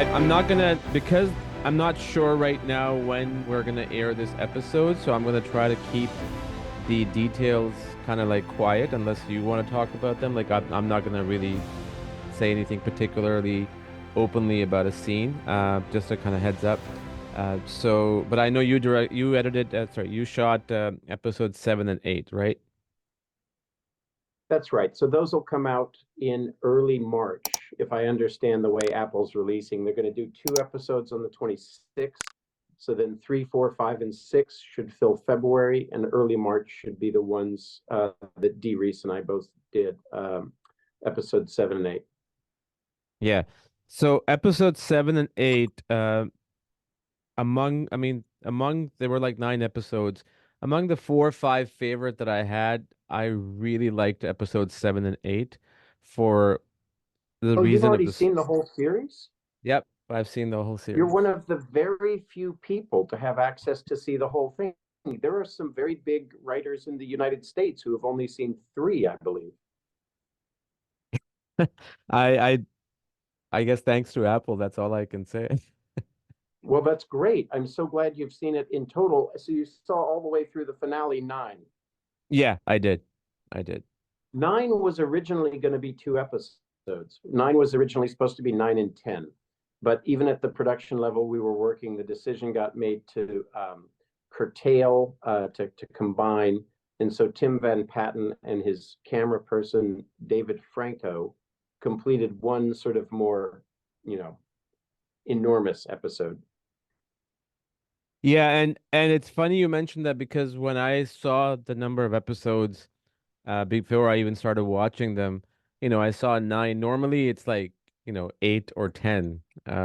I'm not gonna because I'm not sure right now when we're gonna air this episode, so I'm gonna try to keep the details kind of like quiet unless you want to talk about them. Like I'm not gonna really say anything particularly openly about a scene. Just a kind of heads up. But I know you edited, sorry, you shot episode 7 and 8, right? That's right. So those will come out in early March, if I understand the way Apple's releasing. They're going to do two episodes on the 26th. So then three, four, five, and six should fill February, and early March should be the ones that Dee Reese and I both did, episode 7 and 8. Yeah. So episode 7 and 8, among there were like 9 episodes. Among the 4 or 5 favorite that I had, I really liked episode 7 and 8 for the Oh, you've reason of already this. seen the whole series? Yep, I've seen the whole You're series. one of the very few people to have access to see the whole thing. There are some very big writers in the United States who have only seen three, I believe. I I I guess thanks to Apple, that's all I can say. Well, that's great. I'm so glad you've seen it in total. So you saw all the way through the finale nine. Yeah, I did. I did. Nine was originally going to be two episodes. Nine was originally supposed to be 9 and 10. But even at the production level we were working, the decision got made to curtail, to combine. And so Tim Van Patten and his camera person, David Franco, completed one sort of more, you know, enormous episode. Yeah, and it's funny you mentioned that because when I saw the number of episodes before I even started watching them, I saw 9. Normally it's like, 8 or 10,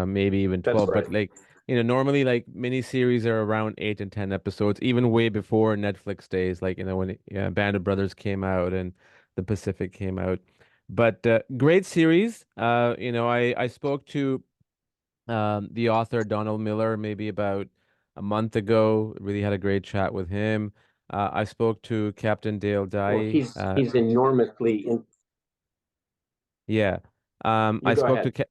maybe even That's 12, right. but like, normally like miniseries are around 8 and 10 episodes, even way before Netflix days, like, when Band of Brothers came out and The Pacific came out. But great series. I spoke to the author Donald Miller maybe about a month ago. Really had a great chat with him. I spoke to Captain Dale Well, Dye. he's enormously in. Yeah. You go ahead.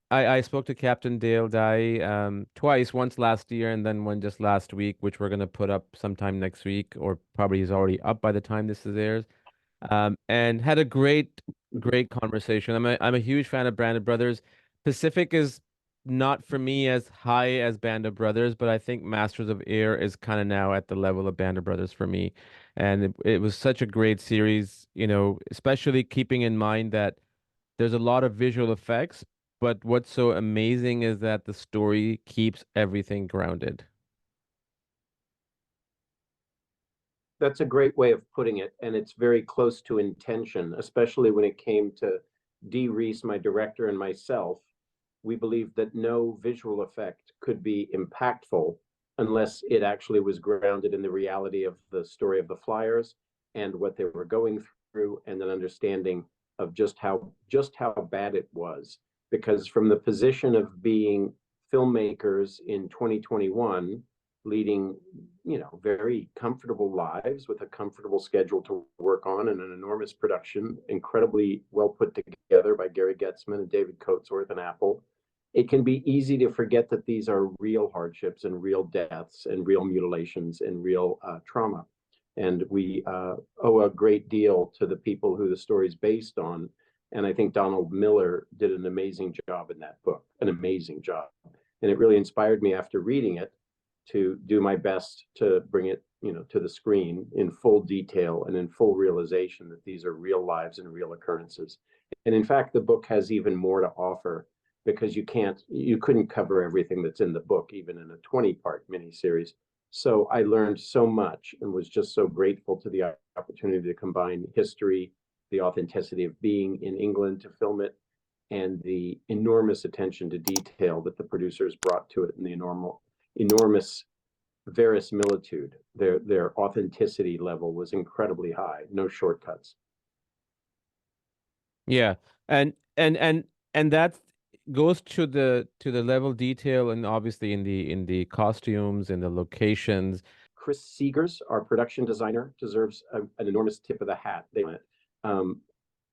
I spoke to Captain Dale Dye twice, once last year and then one just last week, which we're gonna put up sometime next week, or probably is already up by the time this is airs. And had a great conversation. I'm a huge fan of Band of Brothers. Pacific is not for me as high as Band of Brothers, but I think Masters of Air is kind of now at the level of Band of Brothers for me. And it was such a great series, especially keeping in mind that there's a lot of visual effects, but what's so amazing is that the story keeps everything grounded. That's a great way of putting it, and it's very close to intention, especially when it came to Dee Reese, my director, and myself. We believed that no visual effect could be impactful unless it actually was grounded in the reality of the story of the Flyers and what they were going through, and an understanding of just how bad it was. Because from the position of being filmmakers in 2021, leading very comfortable lives with a comfortable schedule to work on and an enormous production, incredibly well put together by Gary Getzman and David Coatsworth and Apple. It can be easy to forget that these are real hardships and real deaths and real mutilations and real trauma. And we owe a great deal to the people who the story is based on. And I think Donald Miller did an amazing job in that book, an amazing job. And it really inspired me after reading it to do my best to bring it, to the screen in full detail and in full realization that these are real lives and real occurrences. And in fact, the book has even more to offer because you couldn't cover everything that's in the book, even in a 20-part miniseries. So I learned so much and was just so grateful to the opportunity to combine history, the authenticity of being in England to film it, and the enormous attention to detail that the producers brought to it, and the enormous verisimilitude. Their authenticity level was incredibly high. No shortcuts. Yeah. And that goes to the level detail, and obviously in the costumes and the locations. Chris Seegers, our production designer, deserves an enormous tip of the hat. Um,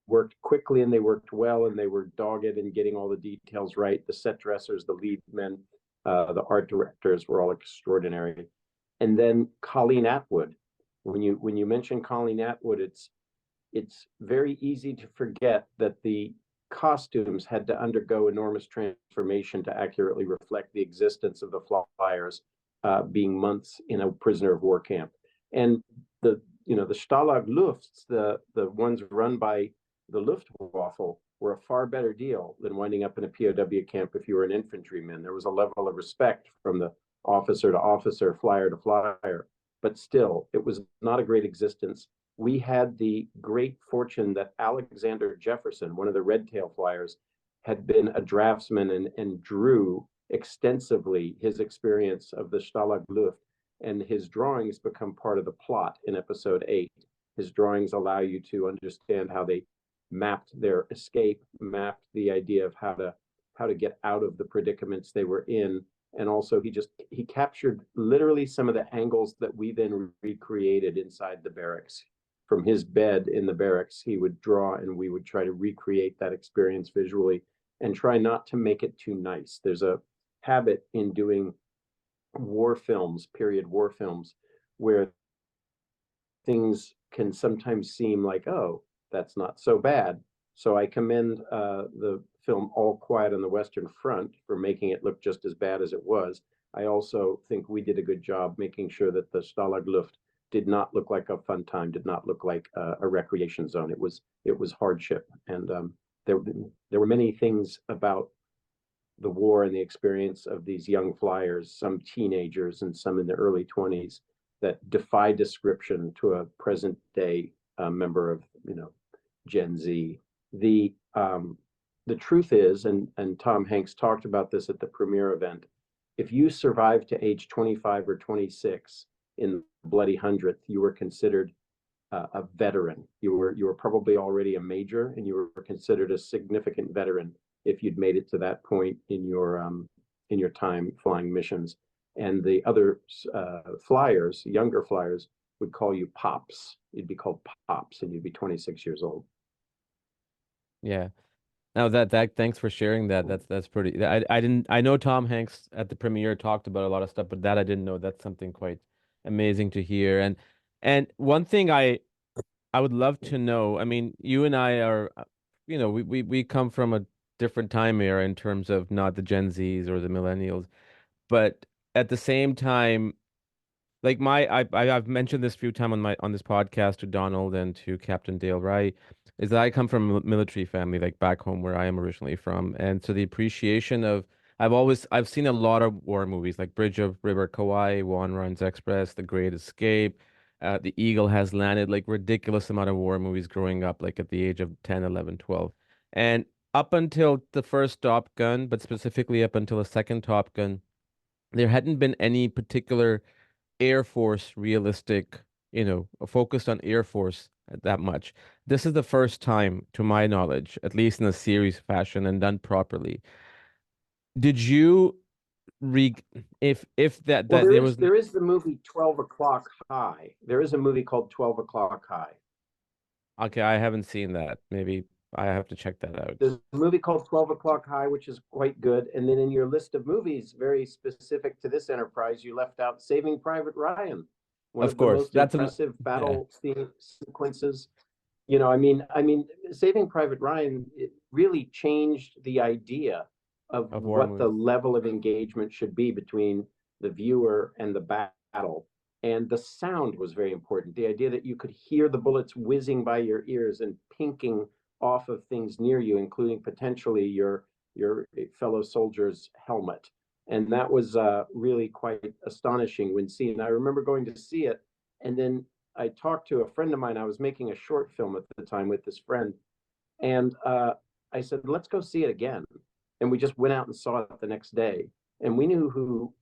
worked quickly and they worked well and they were dogged in getting all the details right. The set dressers, the lead men, the art directors were all extraordinary. And then Colleen Atwood. When you mention Colleen Atwood, it's very easy to forget that the costumes had to undergo enormous transformation to accurately reflect the existence of the flyers, being months in a prisoner of war camp. And the the Stalag Lufts, the ones run by the Luftwaffe, were a far better deal than winding up in a POW camp if you were an infantryman. There was a level of respect from the officer to officer, flyer to flyer, but still, it was not a great existence. We had the great fortune that Alexander Jefferson, one of the Red Tail flyers, had been a draftsman and drew extensively his experience of the Stalag Luft, and his drawings become part of the plot in episode 8. His drawings allow you to understand how they mapped their escape, mapped the idea of how to get out of the predicaments they were in, and also he captured literally some of the angles that we then recreated inside the barracks. From his bed in the barracks, he would draw and we would try to recreate that experience visually and try not to make it too nice. There's a habit in doing war films, period war films, where things can sometimes seem like, oh, that's not so bad. So I commend the film All Quiet on the Western Front for making it look just as bad as it was. I also think we did a good job making sure that the Stalag Luft did not look like a fun time, did not look like a recreation zone. It was hardship, and there were many things about the war and the experience of these young flyers, some teenagers and some in the early 20s, that defy description to a present day member of Gen Z. The truth is, and Tom Hanks talked about this at the premiere event, if you survived to age 25 or 26 in Bloody Hundredth, you were considered a veteran. You were probably already a major, and you were considered a significant veteran if you'd made it to that point in your time flying missions. And the other flyers, younger flyers, would call you pops. You'd be called pops, and you'd be 26 years old. Yeah. Now that thanks for sharing that. That's pretty. I know Tom Hanks at the premiere talked about a lot of stuff, but that I didn't know. That's something quite amazing to hear. And one thing I would love to know. I mean, you and I are, we come from a different time era in terms of not the Gen Zs or the millennials, but at the same time, like I've mentioned this a few times on this podcast to Donald and to Captain Dale Rye, is that I come from a military family, like back home where I am originally from, and so the appreciation of I've seen a lot of war movies like Bridge of River Kwai, One Runs Express, The Great Escape, The Eagle Has Landed, like ridiculous amount of war movies growing up, like at the age of 10, 11, 12, and up until the first Top Gun, but specifically up until the second Top Gun, there hadn't been any particular Air Force realistic, focused on Air Force that much. This is the first time, to my knowledge, at least in a series fashion and done properly. Did you re if Well, that there was there is the movie 12 O'Clock High. There is a movie called 12 O'Clock High. okay, I haven't seen that. Maybe I have to check that out. There's a movie called 12 O'Clock High, which is quite good. And then in your list of movies, very specific to this enterprise, you left out Saving Private Ryan, one Of of the course, most impressive yeah, battle sequences. I mean, Saving Private Ryan, it really changed the idea of of war what the movies. level of engagement should be between the viewer and the battle. And the sound was very important. The idea that you could hear the bullets whizzing by your ears and pinking off of things near you, including potentially your fellow soldier's helmet. And that was really quite astonishing when seen. I remember going to see it, and then I talked to a friend of mine. I was making a short film at the time with this friend, and I said, "Let's go see it again." And we just went out and saw it the next day. And we knew who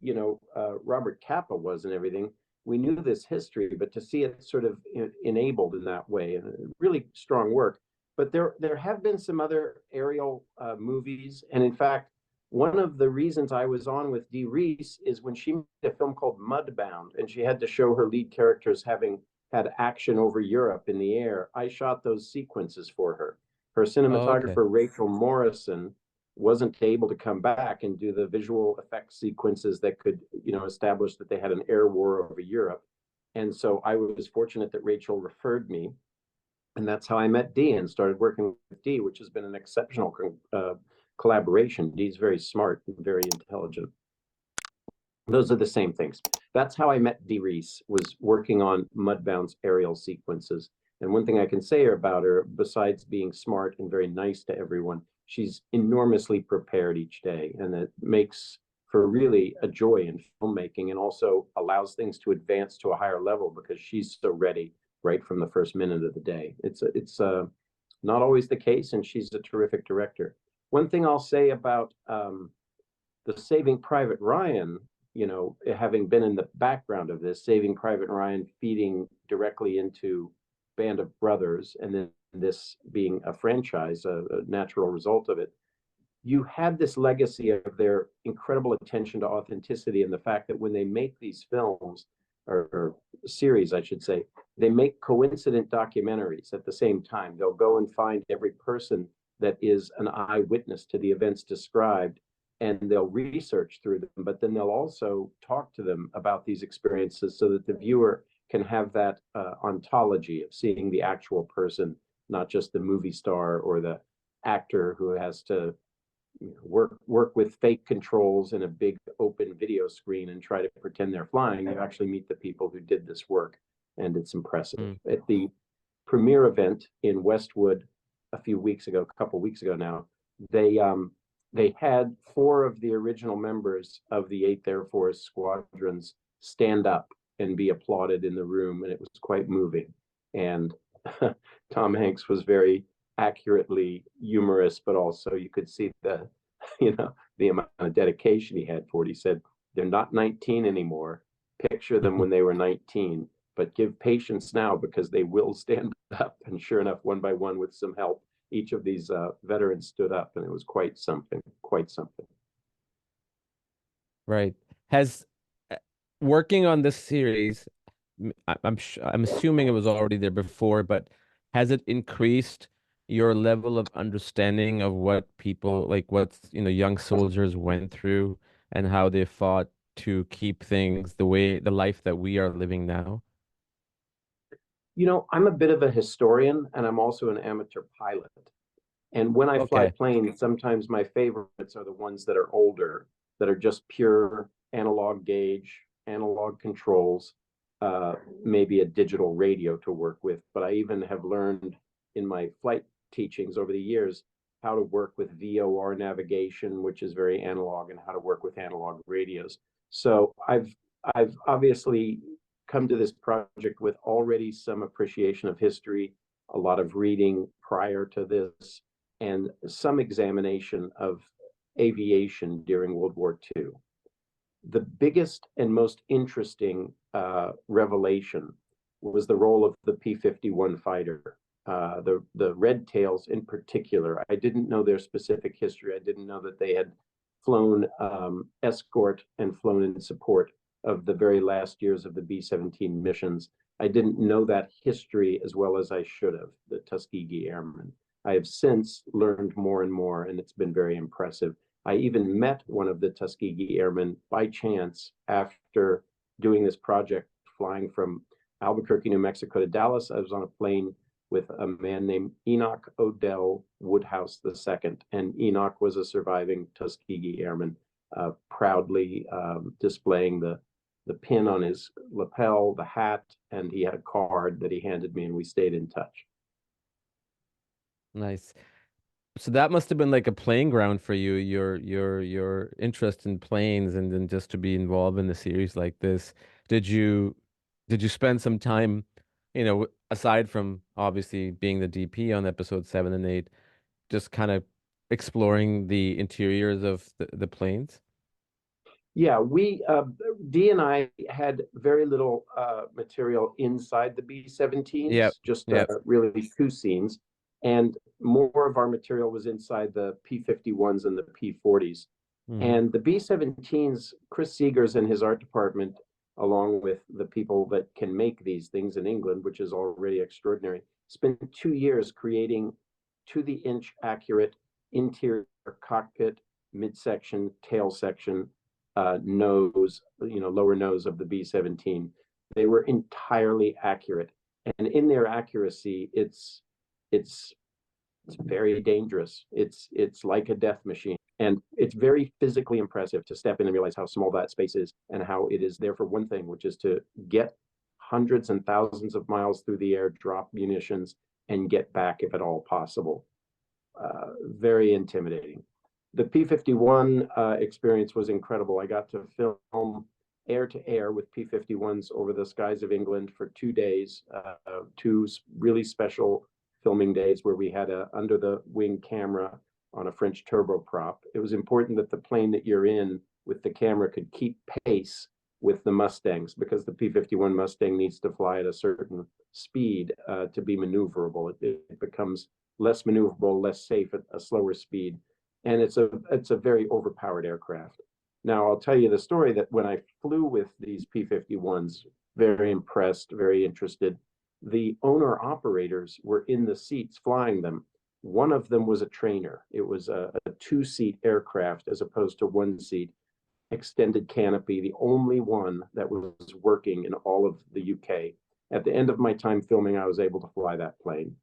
Robert Capa was and everything. We knew this history, but to see it sort of enabled in that way, and really strong work. But there have been some other aerial movies, and in fact, one of the reasons I was on with Dee Reese is when she made a film called Mudbound, and she had to show her lead characters having had action over Europe in the air. I shot those sequences for her. Her Oh, okay. cinematographer, Rachel Morrison, wasn't able to come back and do the visual effects sequences that could, establish that they had an air war over Europe. And so I was fortunate that Rachel referred me, and that's how I met Dee and started working with Dee, which has been an exceptional collaboration. Dee's very smart and very intelligent. Those are the same things. That's how I met Dee Reese, was working on Mudbound's aerial sequences. And one thing I can say about her, besides being smart and very nice to everyone, she's enormously prepared each day. And it makes for really a joy in filmmaking, and also allows things to advance to a higher level because she's so ready right from the first minute of the day. It's not always the case, and she's a terrific director. One thing I'll say about the Saving Private Ryan, having been in the background of this, Saving Private Ryan feeding directly into Band of Brothers, and then this being a franchise, a natural result of it, you had this legacy of their incredible attention to authenticity, and the fact that when they make these films, or series, I should say, they make coincident documentaries at the same time. They'll go and find every person that is an eyewitness to the events described, and they'll research through them, but then they'll also talk to them about these experiences so that the viewer can have that ontology of seeing the actual person, not just the movie star or the actor who has to work with fake controls in a big open video screen and try to pretend they're flying. You actually meet the people who did this work, and it's impressive. Mm. At the premiere event in Westwood a couple weeks ago now, they had 4 of the original members of the 8th Air Force squadrons stand up and be applauded in the room, and it was quite moving. And Tom Hanks was very accurately humorous, but also you could see the amount of dedication he had for it. He said, "They're not 19 anymore. Picture them when they were 19, but give patience now because they will stand up." And sure enough, one by one, with some help, each of these veterans stood up, and it was quite something, quite something. Right. Has working on this series, I'm assuming it was already there before, but has it increased your level of understanding of what people like what young soldiers went through and how they fought to keep things the life that we are living now? I'm a bit of a historian, and I'm also an amateur pilot. And when I fly Okay. planes, sometimes my favorites are the ones that are older, that are just pure analog gauge, analog controls, maybe a digital radio to work with. But I even have learned in my flight teachings over the years how to work with VOR navigation, which is very analog, and how to work with analog radios. So I've obviously come to this project with already some appreciation of history, a lot of reading prior to this, and some examination of aviation during World War II. The biggest and most interesting revelation was the role of the P-51 fighter, the Red Tails in particular. I didn't know their specific history. I didn't know that they had flown escort and flown in support of the very last years of the B-17 missions. I didn't know that history as well as I should have, the Tuskegee Airmen. I have since learned more and more, and it's been very impressive. I even met one of the Tuskegee Airmen by chance after doing this project, flying from Albuquerque, New Mexico to Dallas. I was on a plane with a man named Enoch Odell Woodhouse II, and Enoch was a surviving Tuskegee Airman, proudly displaying the pin on his lapel, the hat, and he had a card that he handed me, and we stayed in touch. Nice. So that must have been like a playing ground for you, your interest in planes, and then just to be involved in a series like this. Did you did you spend some time, aside from obviously being the DP on episode 7 and 8, just kind of exploring the interiors of the planes? Yeah, Dee and I had very little material inside the Yep. B-17s, just Yep. really 2 scenes, and more of our material was inside the P-51s and the P-40s. Hmm. And the B-17s, Chris Seegers and his art department, along with the people that can make these things in England, which is already extraordinary, spent 2 years creating to the inch accurate interior cockpit, midsection, tail section, nose, lower nose of the B-17. They were entirely accurate. And in their accuracy, it's very dangerous. It's like a death machine. And it's very physically impressive to step in and realize how small that space is and how it is there for one thing, which is to get hundreds and thousands of miles through the air, drop munitions, and get back if at all possible. Very intimidating. The P-51 experience was incredible. I got to film air to air with P-51s over the skies of England for 2 days, two really special filming days where we had a under the wing camera on a French turboprop. It was important that the plane that you're in with the camera could keep pace with the Mustangs, because the P-51 Mustang needs to fly at a certain speed to be maneuverable. It becomes less maneuverable, less safe at a slower speed. And it's a very overpowered aircraft. Now, I'll tell you the story that when I flew with these P-51s, very impressed, very interested, the owner-operators were in the seats flying them. One of them was a trainer. It was a two-seat aircraft as opposed to one seat, extended canopy, the only one that was working in all of the UK. At the end of my time filming, I was able to fly that plane.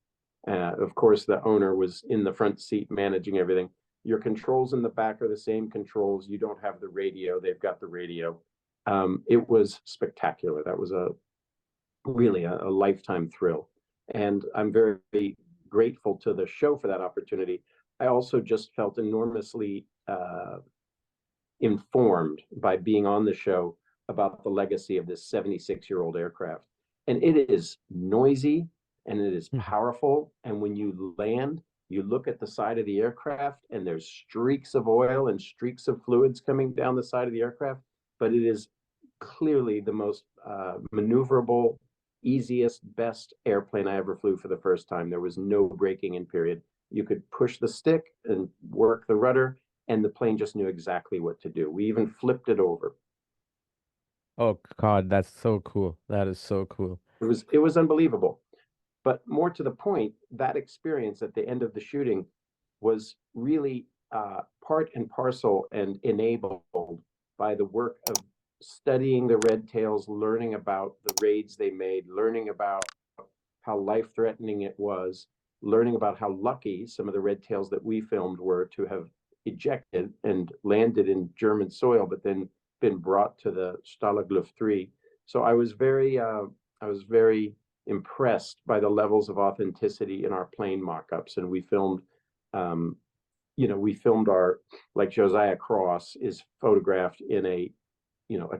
Of course, the owner was in the front seat managing everything. Your controls in the back are the same controls. You don't have the radio. They've got the radio. It was spectacular. That was really a lifetime thrill. And I'm very grateful to the show for that opportunity. I also just felt enormously informed by being on the show about the legacy of this 76-year-old aircraft. And it is noisy and it is powerful. And when you land, you look at the side of the aircraft and there's streaks of oil and streaks of fluids coming down the side of the aircraft, but it is clearly the most maneuverable, easiest, best airplane I ever flew for the first time. There was no braking in period. You could push the stick and work the rudder, and the plane just knew exactly what to do. We even flipped it over. Oh God, that's so cool. That is so cool. It was unbelievable. But more to the point, that experience at the end of the shooting was really part and parcel and enabled by the work of studying the Red Tails, learning about the raids they made, learning about how life-threatening it was, learning about how lucky some of the Red Tails that we filmed were to have ejected and landed in German soil, but then been brought to the Stalag 3. So I was very impressed by the levels of authenticity in our plane mock-ups. And we filmed, we filmed our, like Josiah Cross is photographed in a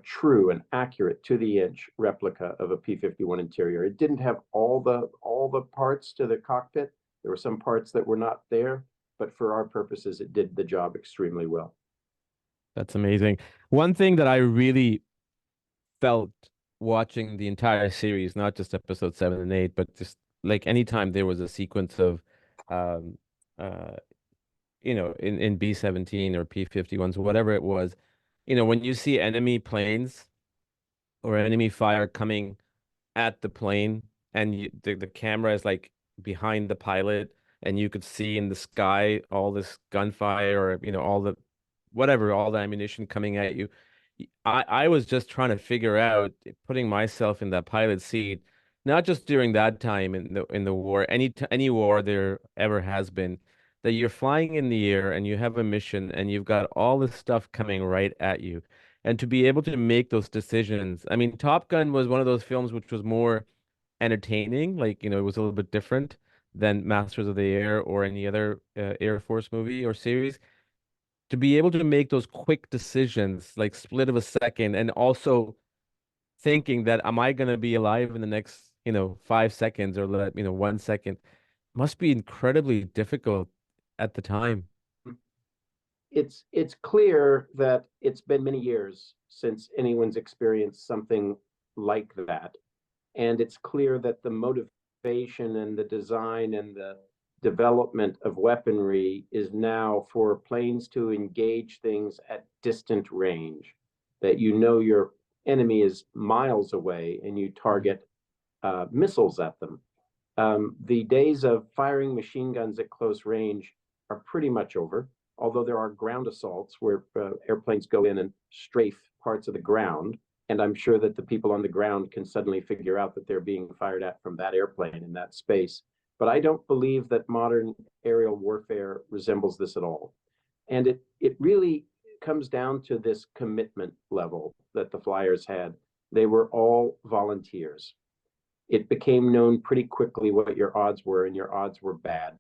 true and accurate to the inch replica of a P-51 interior. It didn't have all the parts to the cockpit. There were some parts that were not there, but for our purposes, it did the job extremely well. That's amazing. One thing that I really felt watching the entire series, not just episode 7 and 8, but just like anytime there was a sequence of, um, uh, in B-17 or P-51s, whatever it was, when you see enemy planes or enemy fire coming at the plane and the camera is like behind the pilot and you could see in the sky all this gunfire or, all the whatever, all the ammunition coming at you. I was just trying to figure out, putting myself in that pilot seat, not just during that time in the war, any war there ever has been, that you're flying in the air and you have a mission and you've got all this stuff coming right at you. And to be able to make those decisions. I mean, Top Gun was one of those films which was more entertaining, like, it was a little bit different than Masters of the Air or any other Air Force movie or series. To be able to make those quick decisions, like split of a second, and also thinking that am I going to be alive in the next, 5 seconds or 1 second, must be incredibly difficult at the time. It's clear that it's been many years since anyone's experienced something like that. And it's clear that the motivation and the design and the development of weaponry is now for planes to engage things at distant range, that your enemy is miles away and you target missiles at them. The days of firing machine guns at close range are pretty much over, although there are ground assaults where airplanes go in and strafe parts of the ground. And I'm sure that the people on the ground can suddenly figure out that they're being fired at from that airplane in that space. But I don't believe that modern aerial warfare resembles this at all. And it really comes down to this commitment level that the flyers had. They were all volunteers. It became known pretty quickly what your odds were, and your odds were bad.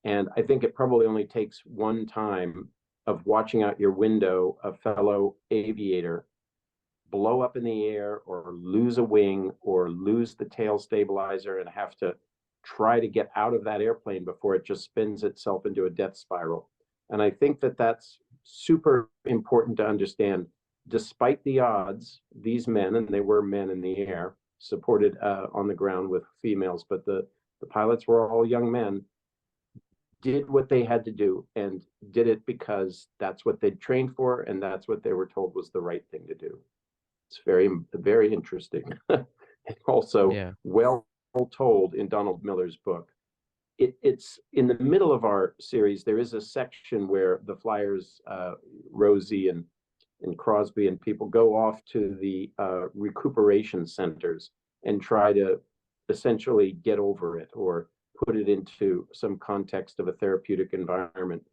And I think it probably only takes one time of watching out your window a fellow aviator blow up in the air or lose a wing or lose the tail stabilizer and have to try to get out of that airplane before it just spins itself into a death spiral. And I think that that's super important to understand. Despite the odds, these men, and they were men in the air, supported on the ground with females, but the pilots were all young men, did what they had to do and did it because that's what they'd trained for and that's what they were told was the right thing to do. It's very, very interesting. And also Yeah. well told in Donald Miller's book. It's in the middle of our series. There is a section where the flyers, Rosie and Crosby and people go off to the recuperation centers and try to essentially get over it or put it into some context of a therapeutic environment.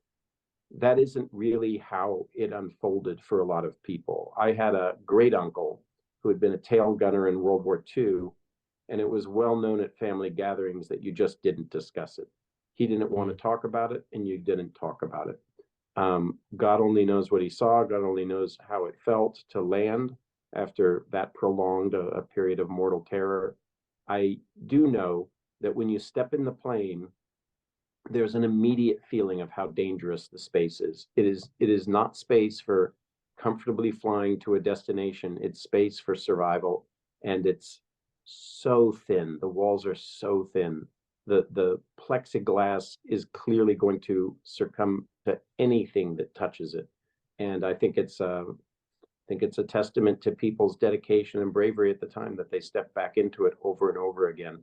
That isn't really how it unfolded for a lot of people. I had a great uncle who had been a tail gunner in World War II, and it was well known at family gatherings that you just didn't discuss it. He didn't want to talk about it, and you didn't talk about it. God only knows what he saw. God only knows how it felt to land after that prolonged a period of mortal terror. I do know that when you step in the plane, there's an immediate feeling of how dangerous the space is. It is not space for comfortably flying to a destination. It's space for survival, and it's so thin. The walls are so thin. The plexiglass is clearly going to succumb to anything that touches it, and I think it's a testament to people's dedication and bravery at the time that they stepped back into it over and over again.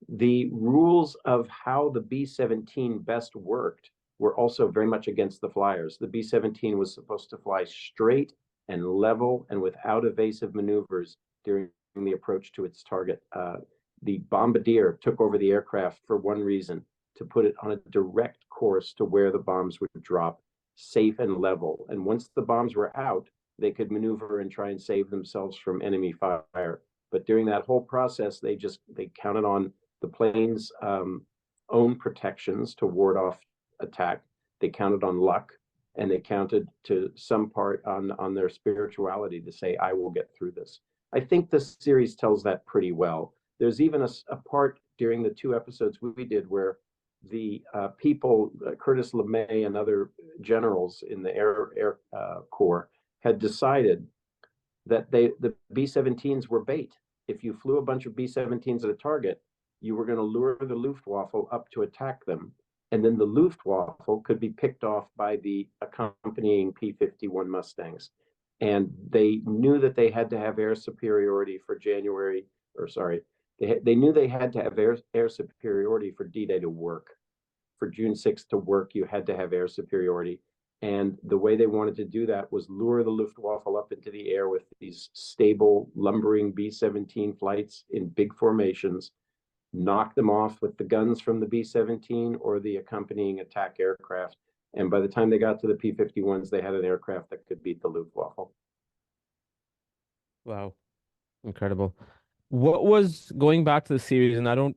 The rules of how the B-17 best worked were also very much against the flyers. The B-17 was supposed to fly straight and level and without evasive maneuvers during the approach to its target. The bombardier took over the aircraft for one reason, to put it on a direct course to where the bombs would drop, safe and level. And once the bombs were out, they could maneuver and try and save themselves from enemy fire. But during that whole process, they counted on the plane's own protections to ward off attack. They counted on luck, and they counted to some part on their spirituality to say, I will get through this. I think the series tells that pretty well. There's even a part during the 2 episodes we did where the people, Curtis LeMay and other generals in the Air Corps, had decided that the B-17s were bait. If you flew a bunch of B-17s at a target, you were going to lure the Luftwaffe up to attack them, and then the Luftwaffe could be picked off by the accompanying P-51 Mustangs. And they knew that they had to have air superiority for January, or sorry, they knew they had to have air superiority for D-Day to work. For June 6th to work, you had to have air superiority. And the way they wanted to do that was lure the Luftwaffe up into the air with these stable, lumbering B-17 flights in big formations, knock them off with the guns from the B-17 or the accompanying attack aircraft. And by the time they got to the P-51s, they had an aircraft that could beat the Luftwaffe. Wow. Incredible. What was going back to the series, and I don't,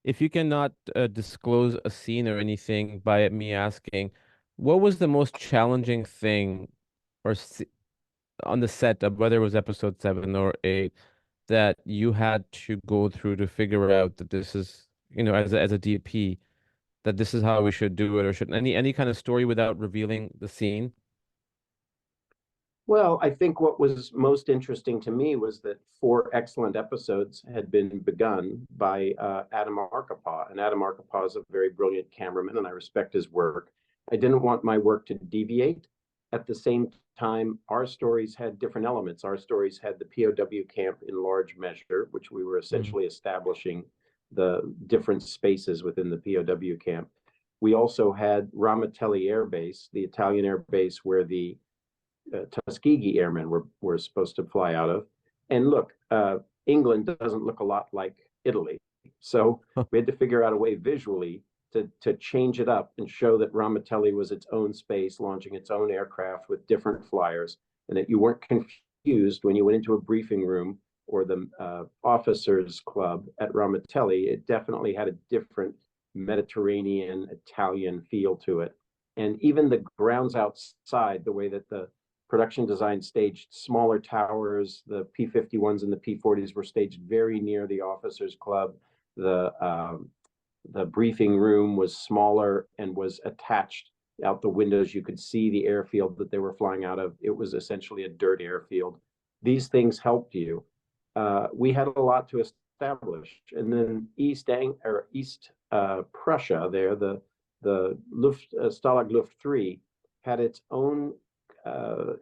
if you cannot disclose a scene or anything by me asking, what was the most challenging thing or on the set of whether it was episode 7 or 8 that you had to go through to figure out that this is, as a DP, that this is how we should do it, or should any kind of story without revealing the scene? Well, I think what was most interesting to me was that 4 excellent episodes had been begun by Adam Arkapaw. And Adam Arkapaw is a very brilliant cameraman, and I respect his work. I didn't want my work to deviate. At the same time, our stories had different elements. Our stories had the POW camp in large measure, which we were Mm. essentially establishing the different spaces within the POW camp. We also had Ramatelli Air Base, the Italian air base where the Tuskegee Airmen were supposed to fly out of. And look, England doesn't look a lot like Italy. So we had to figure out a way visually to change it up and show that Ramatelli was its own space, launching its own aircraft with different flyers, and that you weren't confused when you went into a briefing room or the officers club at Ramatelli. It definitely had a different Mediterranean, Italian feel to it. And even the grounds outside, the way that the production design staged smaller towers. The P-51s and the P-40s were staged very near the officers' club. The briefing room was smaller and was attached out the windows. You could see the airfield that they were flying out of. It was essentially a dirt airfield. These things helped you. We had a lot to establish. And then East Prussia there, the Stalag Luft 3 had its own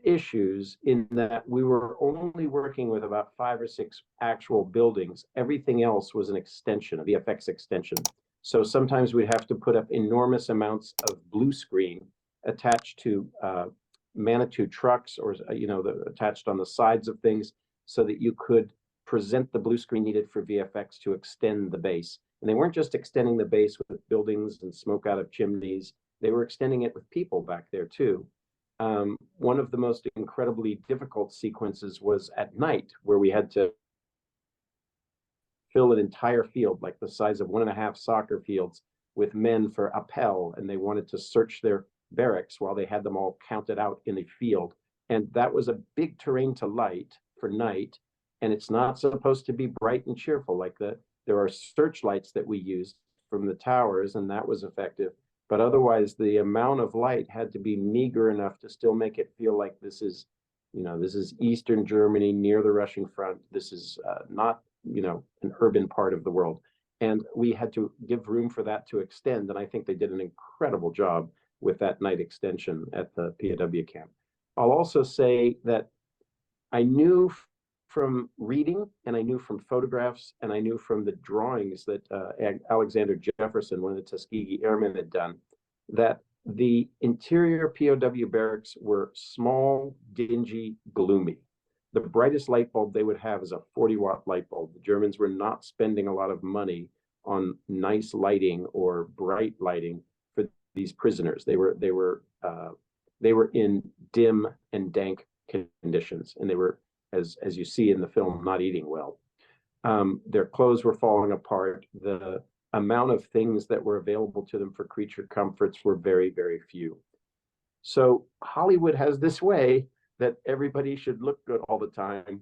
issues in that we were only working with about 5 or 6 actual buildings. Everything else was an extension, a VFX extension. So sometimes we'd have to put up enormous amounts of blue screen attached to Manitou trucks or, attached on the sides of things so that you could present the blue screen needed for VFX to extend the base. And they weren't just extending the base with buildings and smoke out of chimneys. They were extending it with people back there too. One of the most incredibly difficult sequences was at night, where we had to fill an entire field, like the size of 1.5 soccer fields, with men for appel, and they wanted to search their barracks while they had them all counted out in the field. And that was a big terrain to light for night, and it's not supposed to be bright and cheerful like that. There are searchlights that we used from the towers, and that was effective. But otherwise, the amount of light had to be meager enough to still make it feel like this is Eastern Germany near the Russian front. This is not, an urban part of the world. And we had to give room for that to extend. And I think they did an incredible job with that night extension at the POW camp. I'll also say that I knew from reading, and I knew from photographs, and I knew from the drawings that Alexander Jefferson, one of the Tuskegee Airmen, had done, that the interior POW barracks were small, dingy, gloomy. The brightest light bulb they would have is a 40-watt light bulb. The Germans were not spending a lot of money on nice lighting or bright lighting for these prisoners. They were in dim and dank conditions, and they were, as you see in the film, not eating well. Their clothes were falling apart. The amount of things that were available to them for creature comforts were very, very few. So Hollywood has this way that everybody should look good all the time.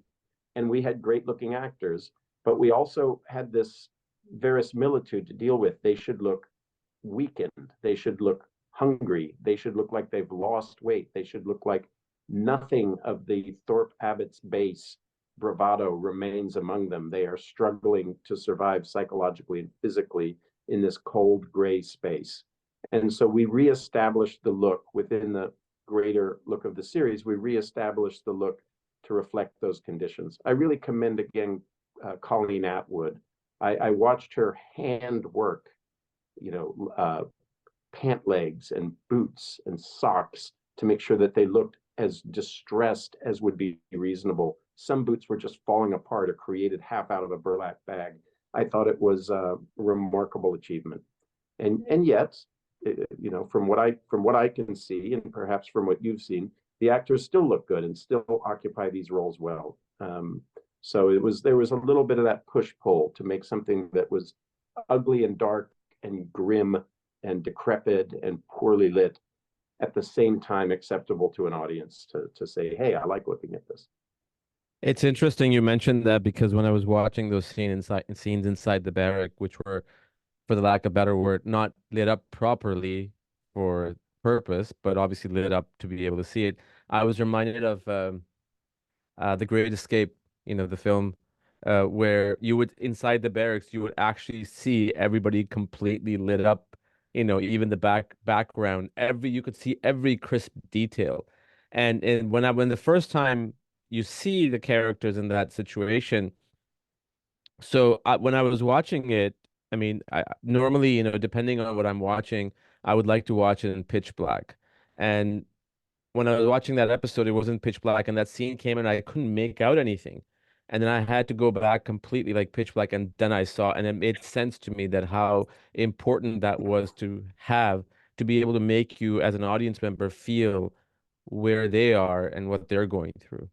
And we had great looking actors, but we also had this verisimilitude to deal with. They should look weakened. They should look hungry. They should look like they've lost weight. They should look like nothing of the Thorpe Abbott's base bravado remains among them. They are struggling to survive psychologically and physically in this cold gray space. And so we reestablished the look within the greater look of the series. We reestablished the look to reflect those conditions. I really commend again Colleen Atwood. I watched her hand work, pant legs and boots and socks to make sure that they looked as distressed as would be reasonable. Some boots were just falling apart or created half out of a burlap bag. I thought it was a remarkable achievement. And yet, from what I can see, and perhaps from what you've seen, the actors still look good and still occupy these roles well. So there was a little bit of that push-pull to make something that was ugly and dark and grim and decrepit and poorly lit, at the same time acceptable to an audience to say, hey, I like looking at this. It's interesting you mentioned that, because when I was watching those scenes inside the barrack, which were, for the lack of a better word, not lit up properly for purpose, but obviously lit up to be able to see it, I was reminded of The Great Escape, the film, where you would, inside the barracks, you would actually see everybody completely lit up, even the background, you could see every crisp detail. And when the first time you see the characters in that situation, so when I was watching it, I mean, normally, depending on what I'm watching, I would like to watch it in pitch black. And when I was watching that episode, it wasn't pitch black, and that scene came and I couldn't make out anything. And then I had to go back completely like pitch black, and then I saw, and it made sense to me that how important that was to have to be able to make you as an audience member feel where they are and what they're going through.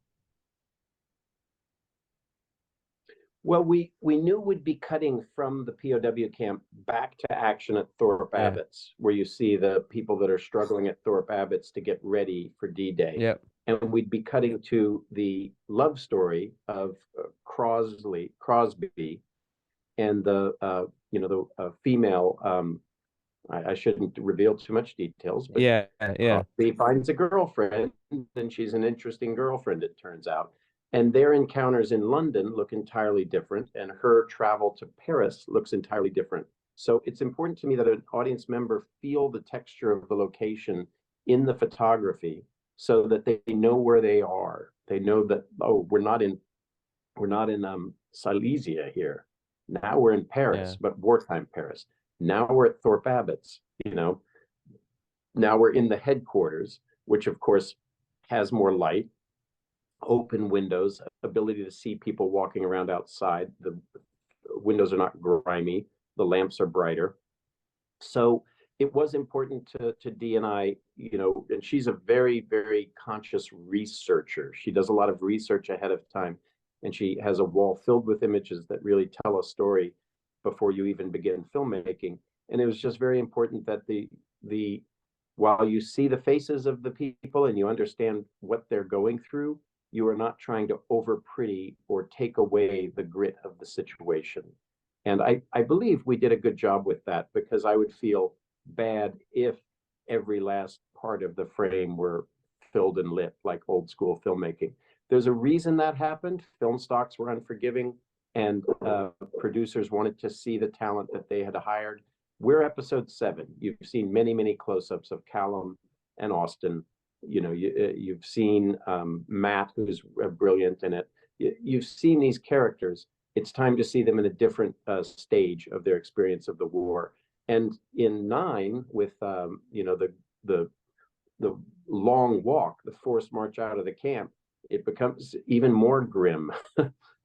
Well, we knew we'd be cutting from the POW camp back to action at Thorpe Yeah. Abbotts, where you see the people that are struggling at Thorpe Abbotts to get ready for D-Day. Yeah. And we'd be cutting to the love story of Crosby and the female. I shouldn't reveal too much details, but Yeah. Yeah. Crosby finds a girlfriend, and she's an interesting girlfriend, it turns out. And their encounters in London look entirely different, and her travel to Paris looks entirely different. So it's important to me that an audience member feel the texture of the location in the photography so that they know where they are. They know that, oh, we're not in Silesia here. Now we're in Paris, Yeah. but wartime Paris. Now we're at Thorpe Abbotts, now we're in the headquarters, which of course has more light, open windows, ability to see people walking around outside. The windows are not grimy, the lamps are brighter. So it was important to Dee and I, and she's a very, very conscious researcher. She does a lot of research ahead of time, and she has a wall filled with images that really tell a story before you even begin filmmaking. And it was just very important that the while you see the faces of the people and you understand what they're going through, you are not trying to over pretty or take away the grit of the situation. And I believe we did a good job with that, because I would feel bad if every last part of the frame were filled and lit like old school filmmaking. There's a reason that happened. Film stocks were unforgiving, and producers wanted to see the talent that they had hired. We're episode 7. You've seen many, many close-ups of Callum and Austin. You've seen Matt, who's brilliant in it. You've seen these characters. It's time to see them in a different stage of their experience of the war. And in 9, with the the long walk, the forced march out of the camp, it becomes even more grim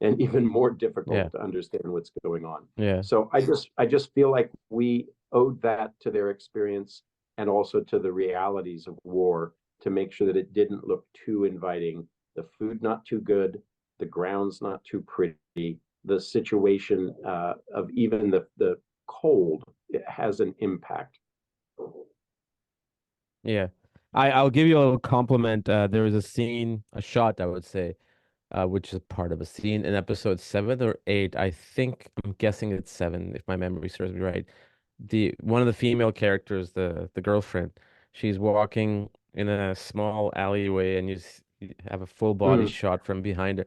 and even more Yeah. difficult to understand what's going on. Yeah. So I just feel like we owed that to their experience and also to the realities of war, to make sure that it didn't look too inviting, the food not too good, the grounds not too pretty, the situation of even the cold, it has an impact. Yeah. I'll give you a compliment. There was a scene, a shot, I would say, which is part of a scene in episode 7 or 8. I think I'm guessing it's 7, if my memory serves me right. The one of the female characters, the girlfriend, she's walking in a small alleyway, and you have a full body Mm. shot from behind her.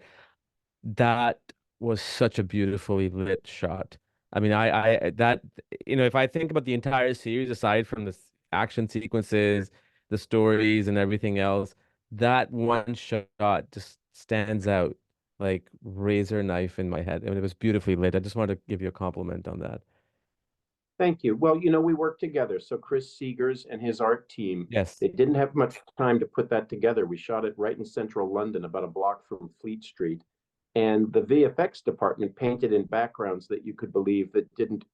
That was such a beautifully lit shot. I mean, that, if I think about the entire series, aside from the action sequences, the stories, and everything else, that one shot just stands out like razor knife in my head. I mean, it was beautifully lit. I just wanted to give you a compliment on that. Thank you. Well, we work together. So Chris Seegers and his art team, Yes. they didn't have much time to put that together. We shot it right in central London, about a block from Fleet Street. And the VFX department painted in backgrounds that you could believe, that didn't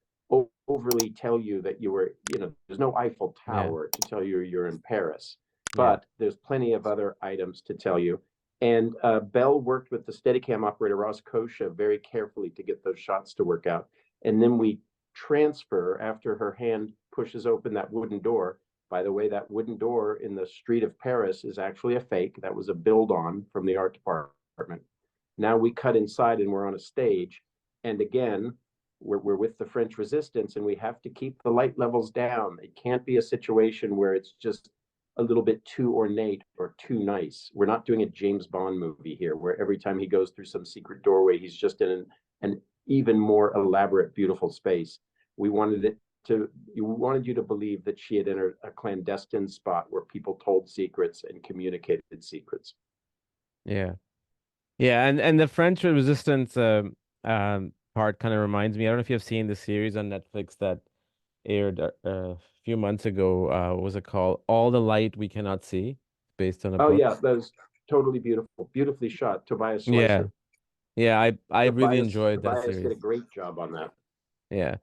overly tell you that you were, there's no Eiffel Yeah. Tower to tell you you're in Paris, Yeah. but there's plenty of other items to tell you. And Bell worked with the Steadicam operator, Ross Kosha, very carefully to get those shots to work out. And then we transfer after her hand pushes open that wooden door. By the way, that wooden door in the street of Paris is actually a fake. That was a build on from the art department. Now we cut inside and we're on a stage. And again, we're with the French resistance, and we have to keep the light levels down. It can't be a situation where it's just a little bit too ornate or too nice. We're not doing a James Bond movie here, where every time he goes through some secret doorway, he's just in an even more elaborate, beautiful space. We wanted you to believe that she had entered a clandestine spot where people told secrets and communicated secrets. Yeah. Yeah. And the French resistance, part kind of reminds me. I don't know if you've seen the series on Netflix that aired a few months ago. What was it called? All the Light We Cannot See, based on a Oh book. yeah, that was totally beautiful, beautifully shot. Tobias Yeah, Slicer. yeah, I really enjoyed that Tobias did series. a great job on that. Yeah,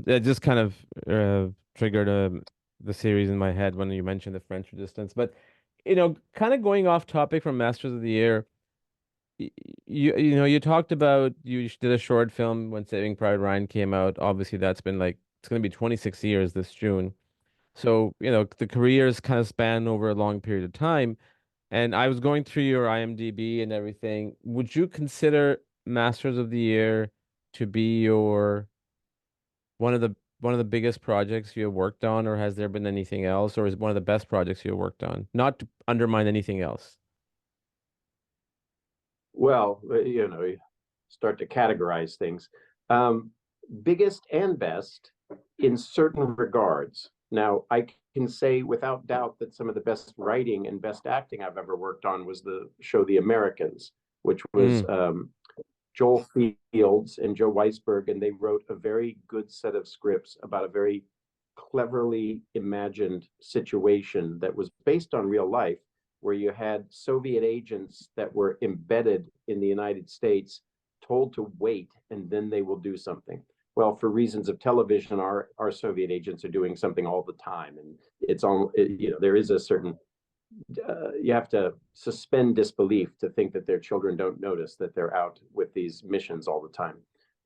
it just kind of triggered the series in my head when you mentioned the French Resistance. But kind of going off topic from Masters of the Air, you talked about you did a short film when Saving Private Ryan came out. Obviously, that's been like it's going to be 26 years this June. So, the careers kind of span over a long period of time. And I was going through your IMDb and everything. Would you consider Masters of the Air to be your one of the biggest projects you have worked on, or has there been anything else, or is it one of the best projects you have worked on? Not to undermine anything else. Well, you start to categorize things. Um, Biggest and best in certain regards. Now, I can say without doubt that some of the best writing and best acting I've ever worked on was the show The Americans, which was Mm, Joel Fields and Joe Weisberg, and they wrote a very good set of scripts about a very cleverly imagined situation that was based on real life, where you had Soviet agents that were embedded in the United States, told to wait, and then they will do something. Well, for reasons of television, our Soviet agents are doing something all the time, and it's all there is a certain you have to suspend disbelief to think that their children don't notice that they're out with these missions all the time.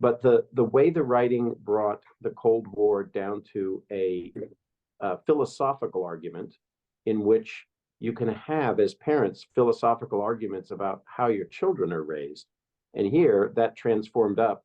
But the way the writing brought the Cold War down to a philosophical argument in which you can have, as parents, philosophical arguments about how your children are raised. And here that transformed up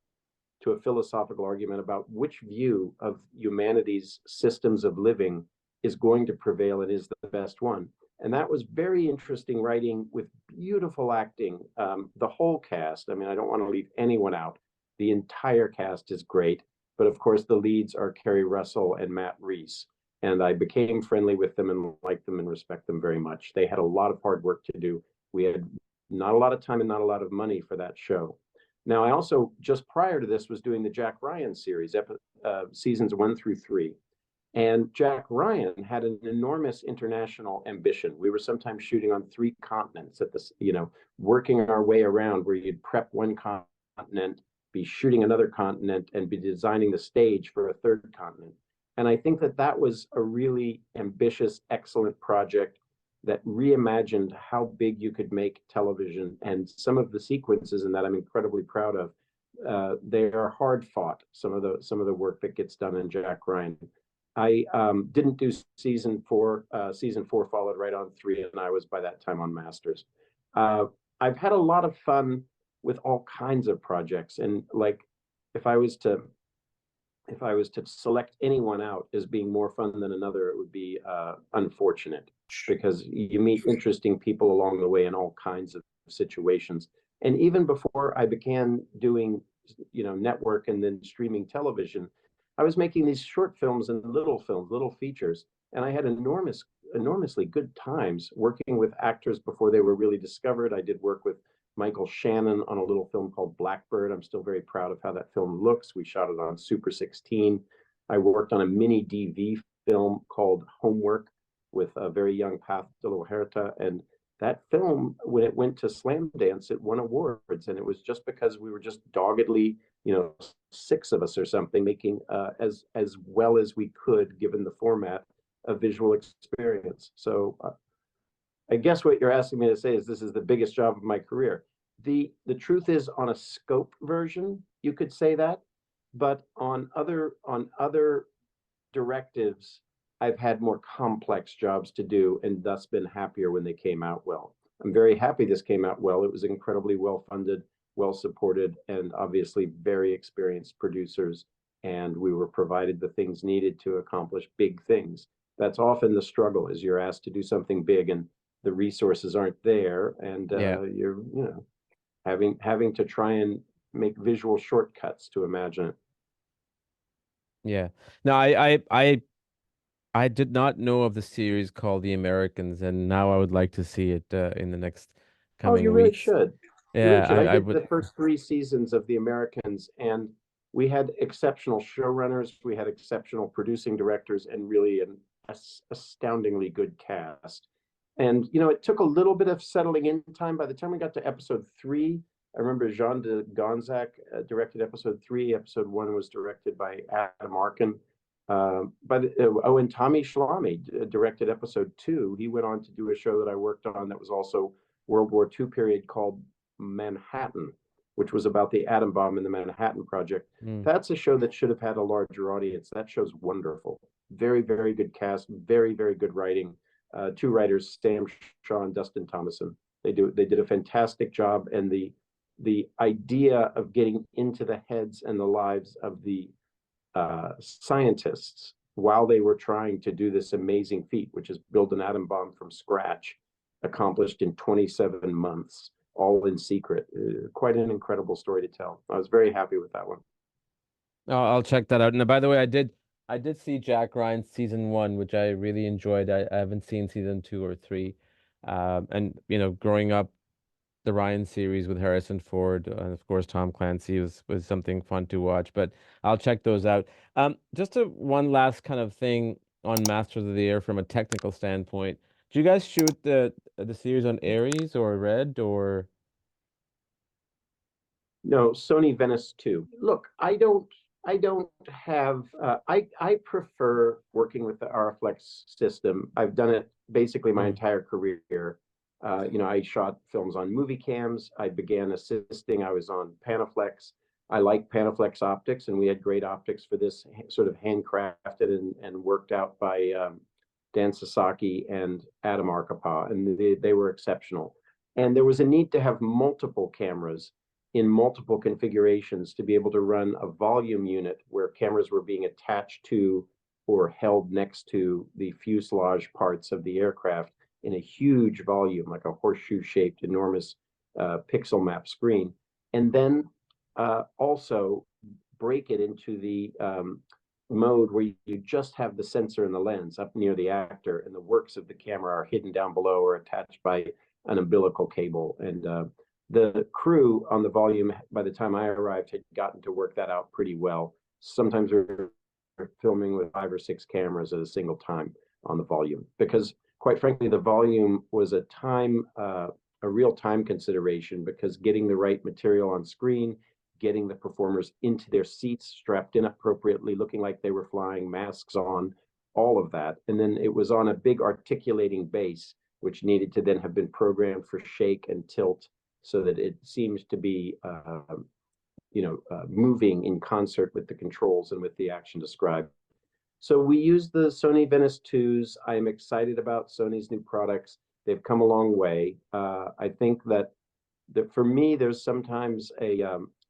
to a philosophical argument about which view of humanity's systems of living is going to prevail and is the best one. And that was very interesting writing with beautiful acting. The whole cast, I mean, I don't want to leave anyone out. The entire cast is great. But of course, the leads are Kerry Russell and Matt Reese. And I became friendly with them and liked them and respect them very much. They had a lot of hard work to do. We had not a lot of time and not a lot of money for that show. Now, I also, just prior to this, was doing the Jack Ryan series, seasons 1 through 3. And Jack Ryan had an enormous international ambition. We were sometimes shooting on 3 continents at this, working our way around where you'd prep one continent, be shooting another continent, and be designing the stage for a third continent. And I think that that was a really ambitious, excellent project that reimagined how big you could make television. And some of the sequences in that I'm incredibly proud of. They are hard fought. Some of the work that gets done in Jack Ryan. I didn't do season 4. Season 4 followed right on 3, and I was by that time on Masters. Uh, I've had a lot of fun with all kinds of projects, and like if I was to if I was to select anyone out as being more fun than another, it would be unfortunate because you meet interesting people along the way in all kinds of situations. And even before I began doing, network and then streaming television, I was making these short films and little films, little features, and I had enormously good times working with actors before they were really discovered. I did work with Michael Shannon on a little film called Blackbird. I'm still very proud of how that film looks. We shot it on Super 16. I worked on a mini DV film called Homework with a very young Path de la Huerta. And that film, when it went to Slamdance, it won awards. And it was just because we were just doggedly, 6 of us or something, making as well as we could, given the format, a visual experience. So I guess what you're asking me to say is this is the biggest job of my career. The truth is, on a scope version, you could say that, but on other directives, I've had more complex jobs to do and thus been happier when they came out well. I'm very happy this came out well. It was incredibly well funded, well supported, and obviously very experienced producers. And we were provided the things needed to accomplish big things. That's often the struggle, is you're asked to do something big and the resources aren't there, and yeah, you're having to try and make visual shortcuts to imagine it. yeah. No, I did not know of the series called The Americans, and now I would like to see it in the next Oh, you coming really weeks. should. Yeah, Richard, I I did would. the first three seasons of The Americans, and we had exceptional showrunners, we had exceptional producing directors, and really an astoundingly good cast. And it took a little bit of settling in time. By the time we got to episode three, I remember Jean de Gonzac directed episode three. Episode one was directed by Adam Arkin. And Tommy Schlamme directed episode two. He went on to do a show that I worked on that was also World War II period called Manhattan, which was about the atom bomb in the Manhattan Project. Mm. That's a show that should have had a larger audience. That show's wonderful. Very, very good cast. Very, very good writing. Two writers, Sam Shaw and Dustin Thomason. They did a fantastic job, and the idea of getting into the heads and the lives of the scientists while they were trying to do this amazing feat, which is build an atom bomb from scratch, accomplished in 27 months, all in secret. Quite an incredible story to tell. I was very happy with that one. I'll check that out. And by the way, I did see Jack Ryan's season one, which I really enjoyed. I haven't seen season two or three. And growing up, the Ryan series with Harrison Ford and of course Tom Clancy was something fun to watch. But I'll check those out. Just one last kind of thing on Masters of the Air from a technical standpoint. Do you guys shoot the series on Aries or Red or? No, Sony Venice 2. Look, I don't have I prefer working with the Ariflex system. I've done it basically my Mm, entire career. I shot films on movie cams. I began assisting. I was on Panaflex. I like Panaflex optics, and we had great optics for this sort of handcrafted and worked out by Dan Sasaki and Adam Arkapaw, and they were exceptional. And there was a need to have multiple cameras in multiple configurations to be able to run a volume unit where cameras were being attached to or held next to the fuselage parts of the aircraft in a huge volume, like a horseshoe shaped, enormous pixel map screen. And then also break it into the mode where you just have the sensor and the lens up near the actor, and the works of the camera are hidden down below or attached by an umbilical cable. And the crew on the volume, by the time I arrived, had gotten to work that out pretty well. Sometimes we're filming with five or six cameras at a single time on the volume because, quite frankly, the volume was a real time consideration because getting the right material on screen, getting the performers into their seats, strapped in appropriately, looking like they were flying, masks on, all of that. And then it was on a big articulating base, which needed to then have been programmed for shake and tilt so that it seems to be moving in concert with the controls and with the action described. So we use the Sony Venice 2s. I'm excited about Sony's new products. They've come a long way. I think that for me, there's sometimes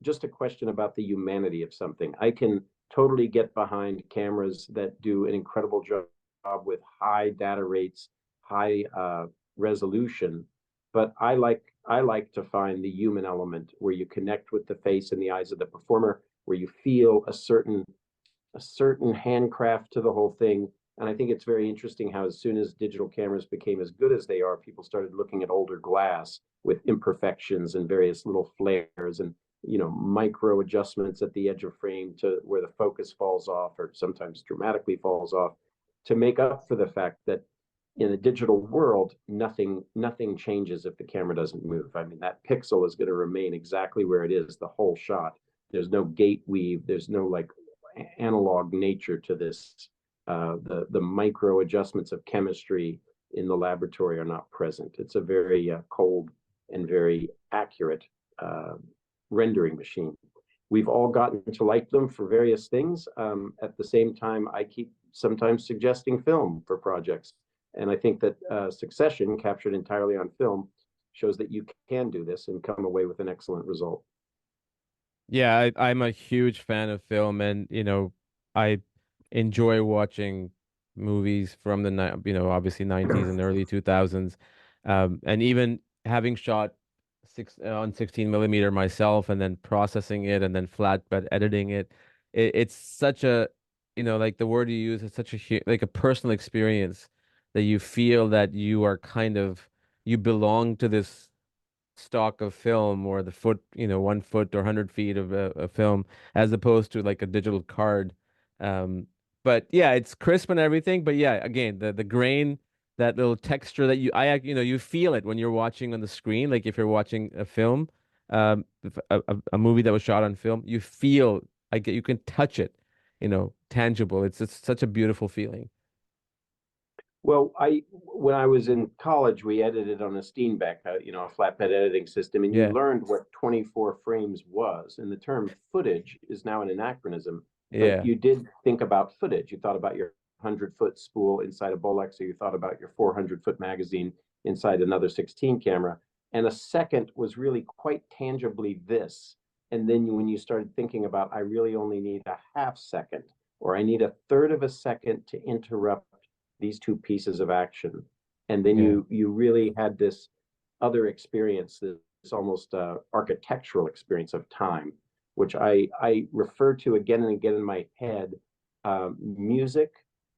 just a question about the humanity of something. I can totally get behind cameras that do an incredible job with high data rates, high resolution, but I like to find the human element where you connect with the face and the eyes of the performer, where you feel a certain handcraft to the whole thing. And I think it's very interesting how as soon as digital cameras became as good as they are, people started looking at older glass with imperfections and various little flares and micro adjustments at the edge of frame to where the focus falls off or sometimes dramatically falls off to make up for the fact that in a digital world, nothing changes if the camera doesn't move. I mean, that pixel is going to remain exactly where it is the whole shot. There's no gate weave. There's no like analog nature to this. The micro adjustments of chemistry in the laboratory are not present. It's a very cold and very accurate uh, rendering machine. We've all gotten to like them for various things. At the same time, I keep sometimes suggesting film for projects. And I think that Succession, captured entirely on film, shows that you can do this and come away with an excellent result. Yeah, I'm a huge fan of film, and I enjoy watching movies from the obviously 90s and early 2000s, and even having shot on 16 millimeter myself, and then processing it, and then flatbed editing it. It's such a like the word you use is such a like a personal experience that you feel that you are kind of you belong to this stock of film or the foot, 1 foot or 100 feet of a film as opposed to like a digital card. Um, but yeah, it's crisp and everything. But yeah, again, the grain, that little texture that you feel it when you're watching on the screen. Like if you're watching a film, if a movie that was shot on film, you feel like you can touch it, tangible. It's such a beautiful feeling. Well, when I was in college, we edited on a Steenbeck, a flatbed editing system, and you Yeah, learned what 24 frames was. And the term footage is now an anachronism, but yeah, you did think about footage. You thought about your 100-foot spool inside a Bolex, or you thought about your 400-foot magazine inside another 16 camera. And a second was really quite tangibly this. And then when you started thinking about, I really only need a half second, or I need a third of a second to interrupt these two pieces of action, and then yeah, you really had this other experience, this almost architectural experience of time, which I refer to again and again in my head. Music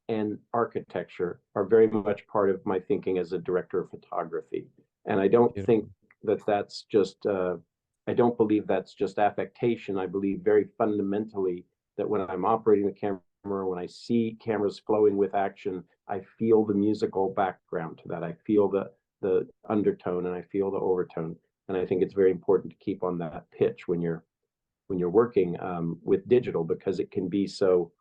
and architecture are very much part of my thinking as a director of photography, and I don't think beautiful. that that's just I don't believe that's just affectation. I believe very fundamentally that when I'm operating the camera, when I see cameras flowing with action, I feel the musical background to that. I feel the undertone and I feel the overtone. And I think it's very important to keep on that pitch when you're working with digital, because it can be so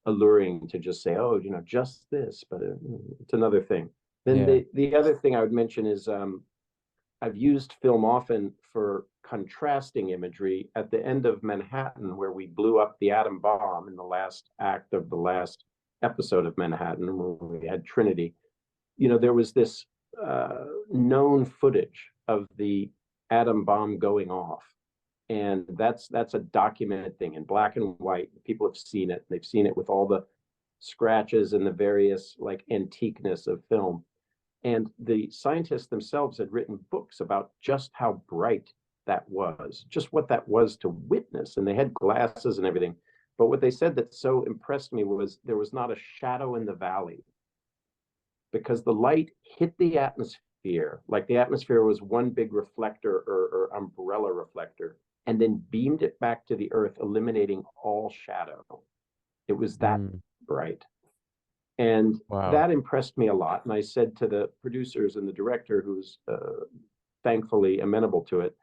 alluring to just say, oh, just this, but it's another thing. Then Yeah. the other thing I would mention is I've used film often for contrasting imagery. At the end of Manhattan, where we blew up the atom bomb in the last act of the last episode of Manhattan, when we had Trinity, there was this known footage of the atom bomb going off. And that's a documented thing in black and white. People have seen it. They've seen it with all the scratches and the various like antiqueness of film. And the scientists themselves had written books about just how bright that was, just what that was to witness. And they had glasses and everything. But what they said that so impressed me was there was not a shadow in the valley, because the light hit the atmosphere, like the atmosphere was one big reflector or umbrella reflector, and then beamed it back to the earth, eliminating all shadow. It was that Mm, bright. And wow. that impressed me a lot. And I said to the producers and the director, who's thankfully amenable to it,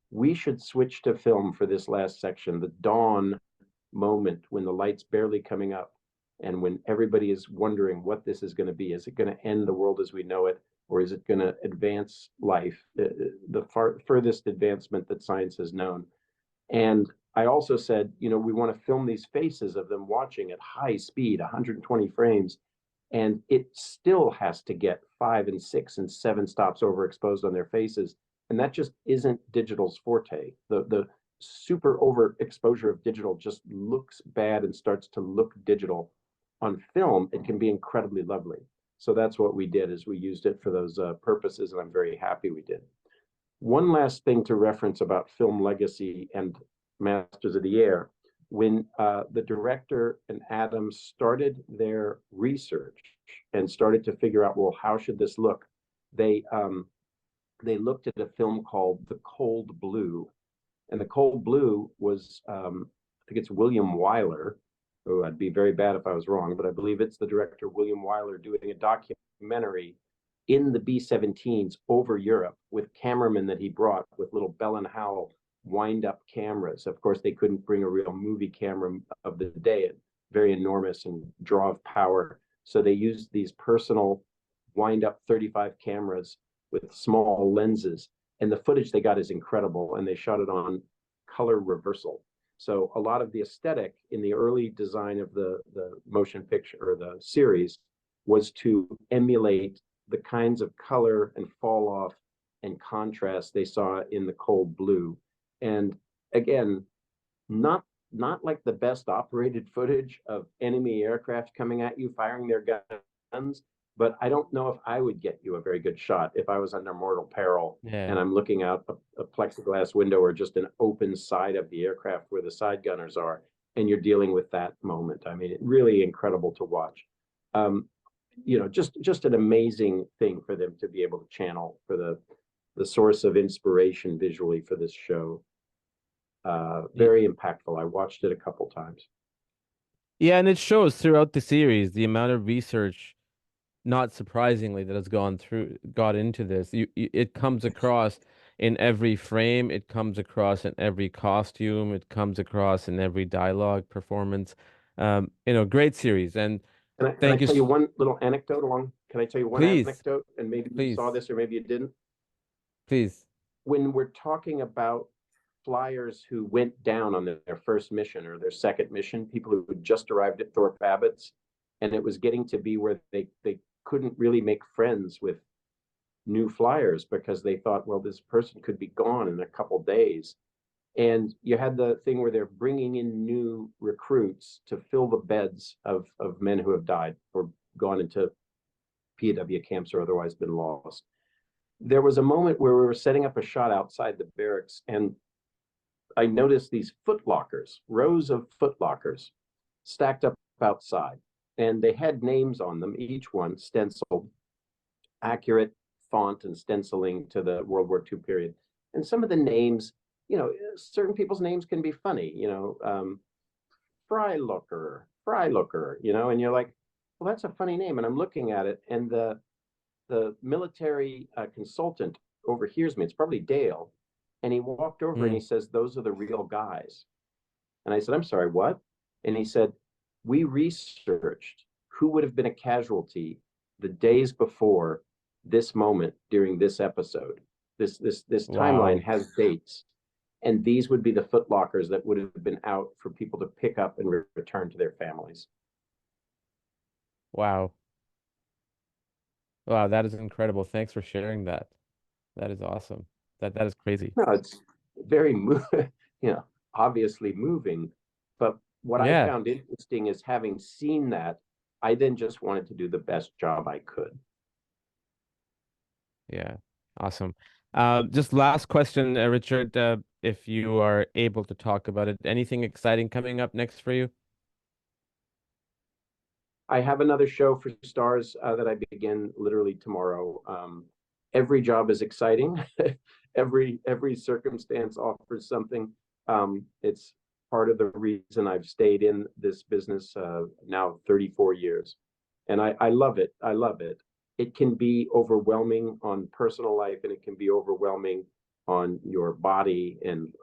we should switch to film for this last section, the dawn moment when the light's barely coming up and when everybody is wondering what this is going to be. Is it going to end the world as we know it, or is it going to advance life, the furthest advancement that science has known? And I also said, we want to film these faces of them watching at high speed, 120 frames, and it still has to get 5 and 6 and 7 stops overexposed on their faces. And that just isn't digital's forte. The super overexposure of digital just looks bad and starts to look digital. On film, it can be incredibly lovely. So that's what we did, is we used it for those purposes, and I'm very happy we did. One last thing to reference about film legacy and Masters of the Air. When the director and Adam started their research and started to figure out, well, how should this look? They they looked at a film called The Cold Blue, and The Cold Blue was, I think it's William Wyler. Oh, I'd be very bad if I was wrong, but I believe it's the director William Wyler doing a documentary in the B-17s over Europe with cameramen that he brought with little Bell and Howell wind-up cameras. Of course, they couldn't bring a real movie camera of the day, very enormous and draw of power. So they used these personal wind-up 35 cameras with small lenses, and the footage they got is incredible, and they shot it on color reversal. So a lot of the aesthetic in the early design of the motion picture or the series was to emulate the kinds of color and fall off and contrast they saw in the Cold Blue. And again, not like the best operated footage of enemy aircraft coming at you, firing their guns, but I don't know if I would get you a very good shot if I was under mortal peril Yeah. and I'm looking out a plexiglass window or just an open side of the aircraft where the side gunners are, and you're dealing with that moment. I mean, really incredible to watch. Just an amazing thing for them to be able to channel for the the source of inspiration visually for this show. Very impactful. I watched it a couple times. Yeah, and it shows throughout the series the amount of research, not surprisingly, that has got into this. It comes across in every frame, it comes across in every costume, it comes across in every dialogue performance. Great series. And Can I thank you. tell you one little anecdote along? Can I tell you one Please, anecdote? And maybe you saw please, this or maybe you didn't. please. When we're talking about flyers who went down on their first mission or their second mission, people who had just arrived at Thorpe Abbott's, and it was getting to be where they couldn't really make friends with new flyers because they thought, well, this person could be gone in a couple days. And you had the thing where they're bringing in new recruits to fill the beds of men who have died or gone into POW camps or otherwise been lost. There was a moment where we were setting up a shot outside the barracks, and I noticed these foot lockers, rows of foot lockers stacked up outside, and they had names on them, each one stenciled, accurate font and stenciling to the World War II period. And some of the names, certain people's names can be funny, Freilooker, and you're like, well, that's a funny name. And I'm looking at it, and the military consultant overhears me. It's probably Dale. And he walked over and he Mm, says, those are the real guys. And I said, I'm sorry, what? And he said, we researched who would have been a casualty the days before this moment during this episode. This timeline wow. has dates. And these would be the footlockers that would have been out for people to pick up and return to their families. Wow. Wow, that is incredible. Thanks for sharing that. That is awesome. That is crazy. No, it's very, obviously moving. But what I Yeah, found interesting is having seen that, I then just wanted to do the best job I could. yeah. Awesome. Just last question, Richard, if you are able to talk about it. Anything exciting coming up next for you? I have another show for Stars that I begin literally tomorrow. Every job is exciting. every circumstance offers something. It's part of the reason I've stayed in this business now 34 years, and I love it. I love it. It can be overwhelming on personal life, and it can be overwhelming on your body, and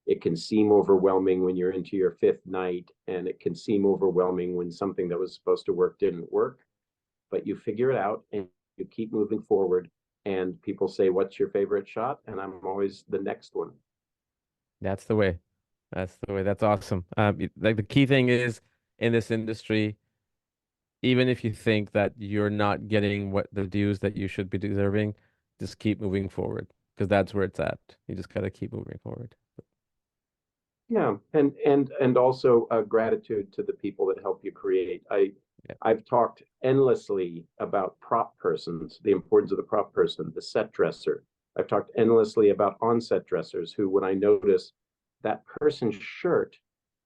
it can seem overwhelming when you're into your fifth night, and it can seem overwhelming when something that was supposed to work didn't work, but you figure it out and you keep moving forward. And people say, what's your favorite shot? And I'm always the next one. That's the way. That's the way. That's awesome. Like the key thing is in this industry, even if you think that you're not getting what the dues that you should be deserving, just keep moving forward because that's where it's at. You just gotta keep moving forward. Yeah, and also gratitude to the people that help you create. Yeah. I've talked endlessly about prop persons, the importance of the prop person, the set dresser. I've talked endlessly about on-set dressers who, when I notice that person's shirt,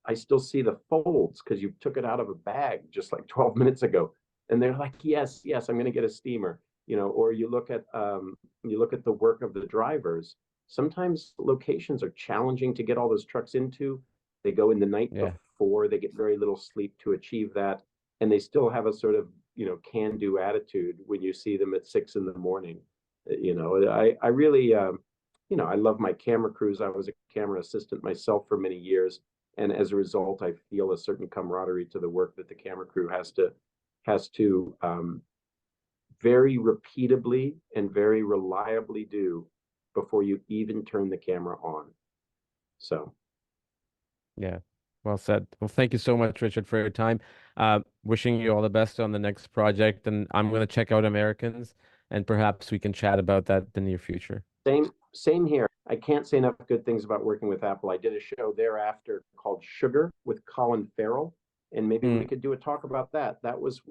I still see the folds because you took it out of a bag just like 12 minutes ago, and they're like, yes, yes, I'm going to get a steamer, or you look at the work of the drivers. Sometimes locations are challenging to get all those trucks into. They go in the night Yeah. before, they get very little sleep to achieve that, and they still have a sort of can-do attitude when you see them at 6 in the morning. I really I love my camera crews. I was a camera assistant myself for many years, and as a result, I feel a certain camaraderie to the work that the camera crew has to very repeatably and very reliably do before you even turn the camera on. So, Yeah. Well said. Well, thank you so much, Richard, for your time. Wishing you all the best on the next project, and I'm going to check out Americans, and perhaps we can chat about that in the near future. same here. I can't say enough good things about working with Apple. I did a show thereafter called Sugar with Colin Farrell, and maybe we Mm, could do a talk about that. That was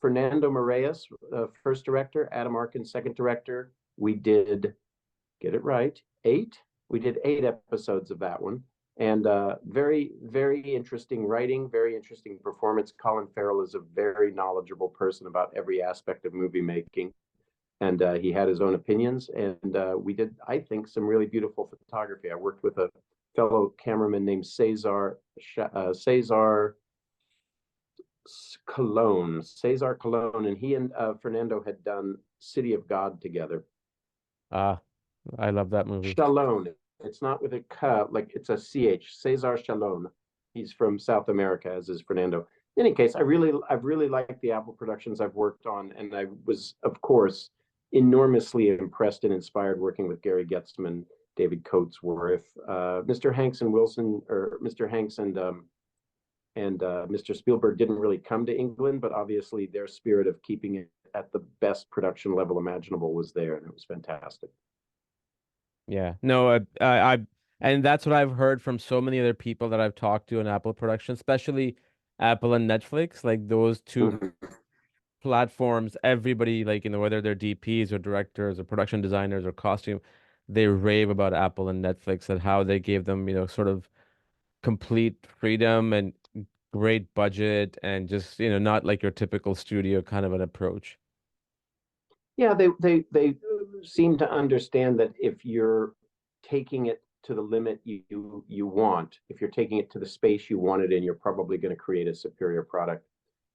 Fernando Moraes, first director, Adam Arkin, second director. We did, get it right, eight. We did 8 episodes of that one, and very, very interesting writing, very interesting performance. Colin Farrell is a very knowledgeable person about every aspect of movie making. and he had his own opinions. And we did, I think, some really beautiful photography. I worked with a fellow cameraman named Cesar Cologne, and he and Fernando had done City of God together. Ah, I love that movie. Chalone. It's not with a K, like it's a CH. Cesar Chalone. He's from South America, as is Fernando. In any case, I've really liked the Apple productions I've worked on, and I was, of course, enormously impressed and inspired working with Gary Getzman, David Coatsworth, Mr. Hanks and Wilson, or Mr. Hanks and Mr. Spielberg didn't really come to England, but obviously their spirit of keeping it at the best production level imaginable was there, and it was fantastic. Yeah. No, and that's what I've heard from so many other people that I've talked to in Apple production, especially Apple and Netflix, like those two Mm-hmm. platforms, everybody, like, whether they're DPs or directors or production designers or costume, they rave about Apple and Netflix and how they gave them, sort of complete freedom and great budget and just, not like your typical studio kind of an approach. Yeah, they seem to understand that if you're taking it to the limit you want, if you're taking it to the space you want it in, you're probably going to create a superior product.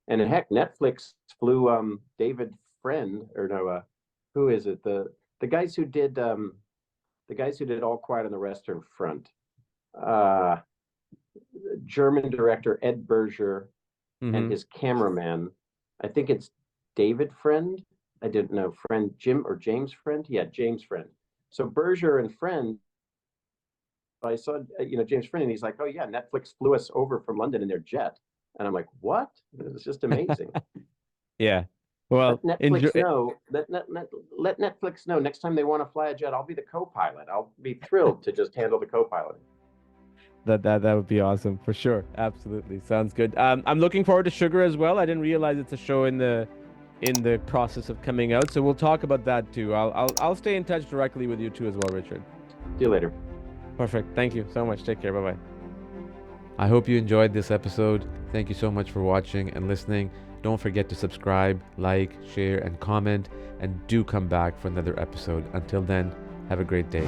And heck, Netflix flew David Friend, or no, who is it? The guys who did All Quiet on the Western Front. Uh German director Ed Berger and Mm-hmm. his cameraman. I think it's David Friend. I didn't know Friend Jim or James Friend. Yeah, James Friend. So Berger and Friend. I saw James Friend, and he's like, "Oh yeah, Netflix flew us over from London in their jet," and I'm like, "What? It's just amazing." Yeah. Well, Let Netflix know. Let Netflix know next time they want to fly a jet. I'll be the co-pilot. I'll be thrilled to just handle the co-pilot. that would be awesome for sure. Absolutely. Sounds good. I'm looking forward to Sugar as well. I didn't realize it's a show in the process of coming out, so we'll talk about that too. I'll stay in touch directly with you too as well, Richard. See you later. Perfect. Thank you so much. Take care. Bye bye. I hope you enjoyed this episode. Thank you so much for watching and listening. Don't forget to subscribe, like, share, and comment, and do come back for another episode. Until then, have a great day.